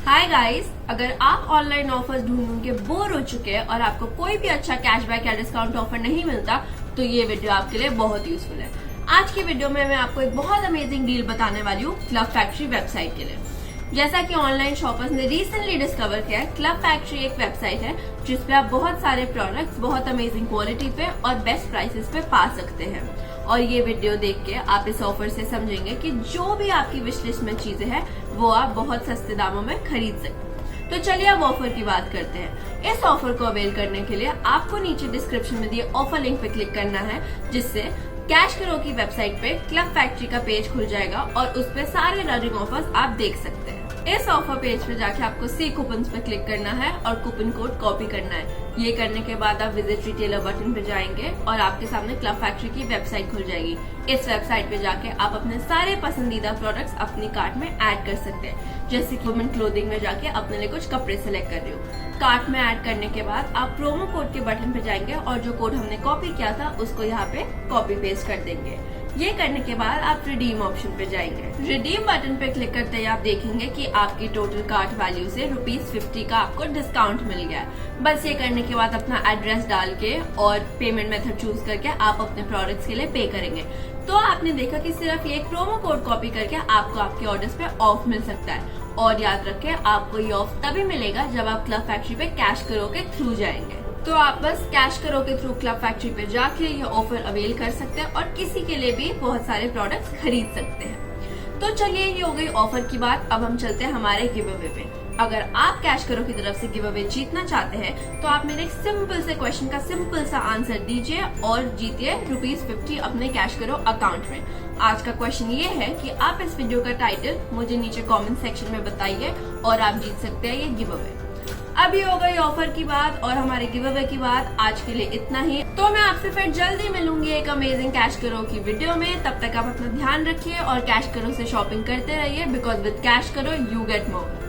Hi guys, अगर आप online offers ढूंढ के बोर हो चुके हैं और आपको कोई भी अच्छा कैशबैक या डिस्काउंट ऑफर नहीं मिलता तो ये वीडियो आपके लिए बहुत यूजफुल है। आज की वीडियो में मैं आपको एक बहुत अमेजिंग डील बताने वाली हूँ क्लब फैक्ट्री वेबसाइट के लिए। जैसा कि ऑनलाइन शॉपर्स ने रिसेंटली डिस्कवर किया है, क्लब फैक्ट्री एक वेबसाइट है जिसपे आप बहुत सारे प्रोडक्ट्स बहुत अमेजिंग क्वालिटी पे और बेस्ट प्राइसेस पे पा सकते हैं। और ये वीडियो देख के आप इस ऑफर से समझेंगे कि जो भी आपकी विश लिस्ट में चीजें हैं वो आप बहुत सस्ते दामों में खरीद सकते हैं। तो चलिए अब ऑफर की बात करते हैं। इस ऑफर को अवेल करने के लिए आपको नीचे डिस्क्रिप्शन में दिए ऑफर लिंक पे क्लिक करना है, जिससे कैश करो की वेबसाइट पे क्लब फैक्ट्री का पेज खुल जाएगा और उस पे सारे रनिंग ऑफर्स आप देख सकते हैं। इस ऑफर पेज पे जाके आपको सी कूपन्स पे क्लिक करना है और कूपन कोड कॉपी करना है। ये करने के बाद आप विजिट रिटेलर बटन पे जाएंगे और आपके सामने क्लब फैक्ट्री की वेबसाइट खुल जाएगी। इस वेबसाइट पे जाके आप अपने सारे पसंदीदा प्रोडक्ट्स अपनी कार्ट में ऐड कर सकते हैं। जैसे कि वुमेन क्लोथिंग में जाके अपने लिए कुछ कपड़े सिलेक्ट कर रही हूँ। कार्ट में ऐड करने के बाद आप प्रोमो कोड के बटन पे जाएंगे और जो कोड हमने कॉपी किया था उसको यहाँ पे कॉपी पेस्ट कर देंगे। ये करने के बाद आप रिडीम ऑप्शन पे जाएंगे। रिडीम बटन पे क्लिक करते ही आप देखेंगे कि आपकी टोटल कार्ट वैल्यू से ₹50 का आपको डिस्काउंट मिल गया है। बस ये करने के बाद अपना एड्रेस डाल के और पेमेंट मेथड चूज करके आप अपने प्रोडक्ट्स के लिए पे करेंगे। तो आपने देखा कि सिर्फ ये एक प्रोमो कोड कॉपी करके आपको आपके ऑर्डर्स पे ऑफ मिल सकता है। और याद रखें, आपको ये ऑफ तभी मिलेगा जब आप क्लब फैक्ट्री पे कैश करो के थ्रू जाएंगे। तो आप बस कैश करो के थ्रू क्लब फैक्ट्री पे जाके ये ऑफर अवेल कर सकते हैं और किसी के लिए भी बहुत सारे प्रोडक्ट्स खरीद सकते हैं। तो चलिए, ये हो गई ऑफर की बात। अब हम चलते हैं हमारे गिव अवे पे। अगर आप कैश करो की तरफ से गिव अवे जीतना चाहते हैं तो आप मेरे एक सिंपल से क्वेश्चन का सिंपल सा आंसर दीजिए और जीतिए ₹50 अपने कैश करो अकाउंट में। आज का क्वेश्चन ये है कि आप इस वीडियो का टाइटल मुझे नीचे कमेंट सेक्शन में बताइए और आप जीत सकते हैं ये गिव अवे। अभी हो गई ऑफर की बात और हमारे गिव अवे की बात। आज के लिए इतना ही। तो मैं आपसे फिर जल्दी मिलूंगी एक अमेजिंग कैश करो की वीडियो में। तब तक आप अपना ध्यान रखिए और कैश करो से शॉपिंग करते रहिए, बिकॉज विद कैश करो यू गेट मोर।